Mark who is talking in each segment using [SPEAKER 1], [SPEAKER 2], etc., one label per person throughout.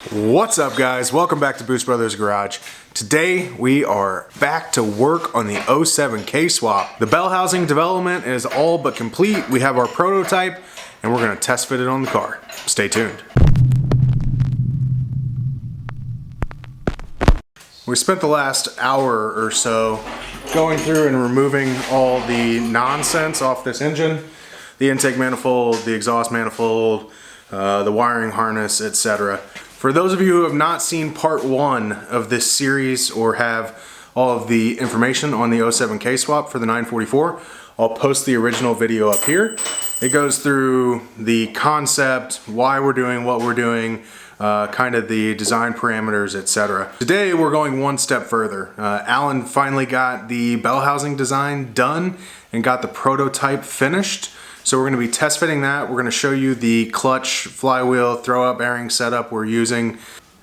[SPEAKER 1] What's up, guys? Welcome back to Boost Brothers Garage. Today we are back to work on the 07 K-Swap. The bell housing development is all but complete. We have our prototype and we're going to test fit it on the car. Stay tuned. We spent the last hour or so going through and removing all the nonsense off this engine. The intake manifold, the exhaust manifold, the wiring harness, etc. For those of you who have not seen part one of this series or have all of the information on the 07 K-Swap for the 944, I'll post the original video up here. It goes through the concept, why we're doing what we're doing, kind of the design parameters, etc. Today we're going one step further. Alan finally got the bell housing design done and got the prototype finished. So we're going to be test fitting that. We're going to show you the clutch, flywheel, throw-out bearing setup we're using.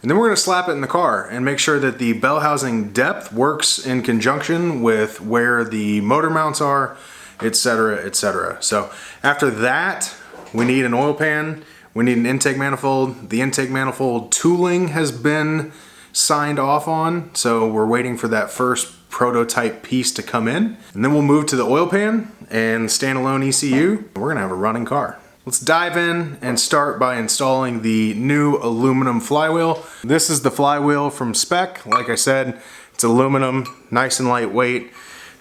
[SPEAKER 1] And then we're going to slap it in the car and make sure that the bell housing depth works in conjunction with where the motor mounts are, etc., etc. So after that, we need an oil pan. We need an intake manifold. The intake manifold tooling has been signed off on, so we're waiting for that first prototype piece to come in. And then we'll move to the oil pan and standalone ECU. We're gonna have a running car. Let's dive in and start by installing the new aluminum flywheel. This is the flywheel from spec. Like I said, it's aluminum, nice and lightweight.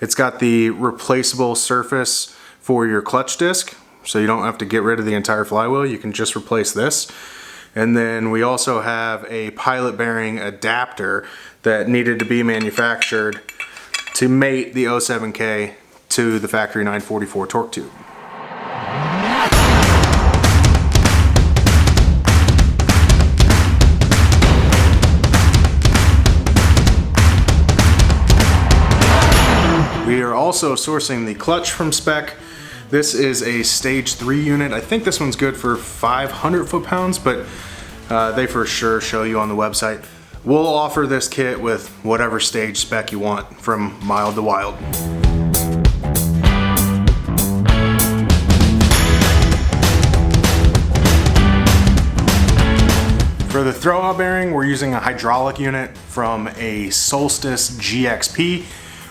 [SPEAKER 1] It's got the replaceable surface for your clutch disc, so you don't have to get rid of the entire flywheel. You can just replace this. And then we also have a pilot bearing adapter that needed to be manufactured to mate the 07K to the factory 944 torque tube. We are also sourcing the clutch from spec. This is a stage 3 unit. I think this one's good for 500 foot-pounds, but they for sure show you on the website. We'll offer this kit with whatever stage spec you want, from mild to wild. For the throw-out bearing, we're using a hydraulic unit from a Solstice GXP.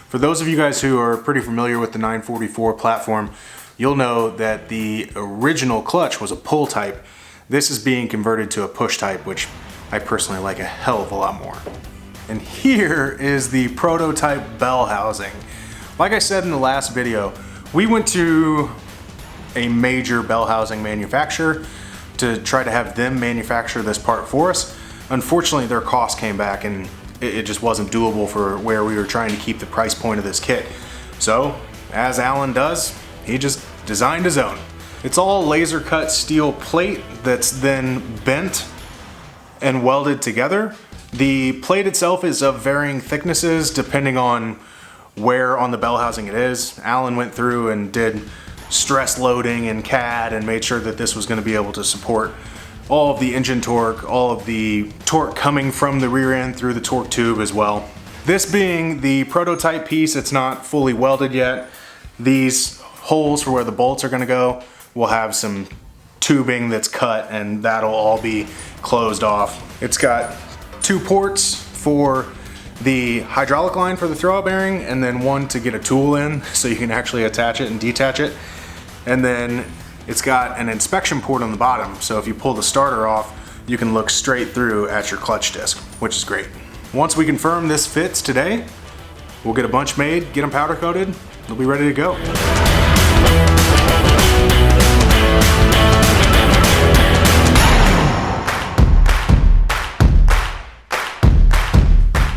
[SPEAKER 1] For those of you guys who are pretty familiar with the 944 platform, you'll know that the original clutch was a pull type. This is being converted to a push type, which I personally like a hell of a lot more. And here is the prototype bell housing. Like I said in the last video, we went to a major bell housing manufacturer to try to have them manufacture this part for us. Unfortunately, their cost came back and it just wasn't doable for where we were trying to keep the price point of this kit. So, as Alan does, he just designed his own. It's all laser cut steel plate that's then bent and welded together. The plate itself is of varying thicknesses depending on where on the bell housing it is. Alan went through and did stress loading in CAD and made sure that this was going to be able to support all of the engine torque, all of the torque coming from the rear end through the torque tube as well. This being the prototype piece, it's not fully welded yet. These holes for where the bolts are going to go will have some tubing that's cut and that'll all be closed off. It's got 2 ports for the hydraulic line for the throw-out bearing and then one to get a tool in so you can actually attach it and detach it. And then it's got an inspection port on the bottom, so if you pull the starter off, you can look straight through at your clutch disc, which is great. Once we confirm this fits today, we'll get a bunch made, get them powder coated, they'll be ready to go.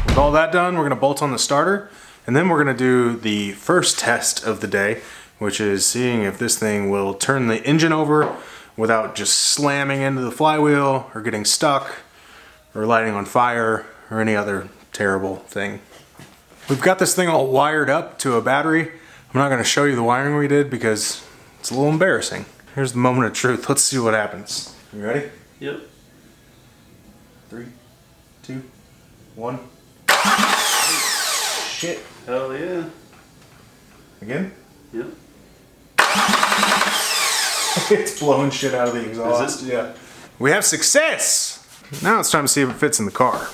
[SPEAKER 1] With all that done, we're gonna bolt on the starter, and then we're gonna do the first test of the day, which is seeing if this thing will turn the engine over without just slamming into the flywheel or getting stuck or lighting on fire or any other terrible thing. We've got this thing all wired up to a battery. I'm not gonna show you the wiring we did because it's a little embarrassing. Here's the moment of truth. Let's see what happens. You ready?
[SPEAKER 2] Yep.
[SPEAKER 1] 3, 2, 1. Shit.
[SPEAKER 2] Hell yeah.
[SPEAKER 1] Again?
[SPEAKER 2] Yep.
[SPEAKER 1] It's blowing shit out of the exhaust.
[SPEAKER 2] Is it?
[SPEAKER 1] Yeah. We have success! Now it's time to see if it fits in the car.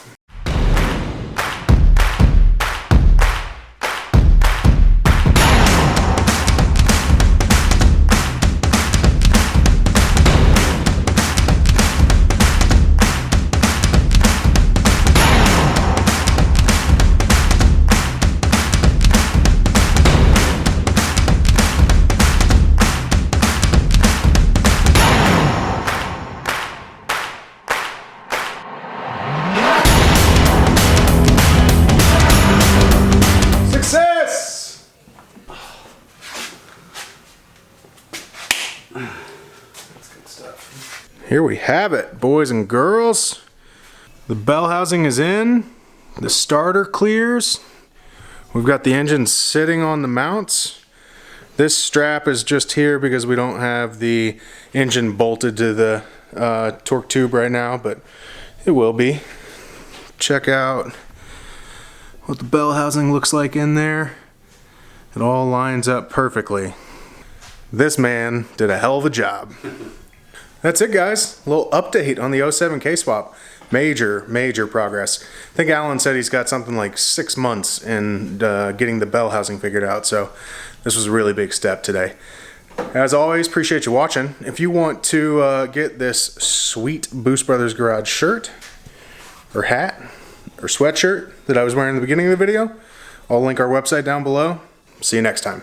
[SPEAKER 1] Here we have it, boys and girls. The bell housing is in. The starter clears. We've got the engine sitting on the mounts. This strap is just here because we don't have the engine bolted to the torque tube right now, but it will be. Check out what the bell housing looks like in there. It all lines up perfectly. This man did a hell of a job. That's it, guys. A little update on the 07 K-Swap. Major progress. I think Alan said he's got something like 6 months in getting the bell housing figured out, so this was a really big step today. As always, appreciate you watching. If you want to get this sweet Boost Brothers Garage shirt, or hat, or sweatshirt that I was wearing at the beginning of the video, I'll link our website down below. See you next time.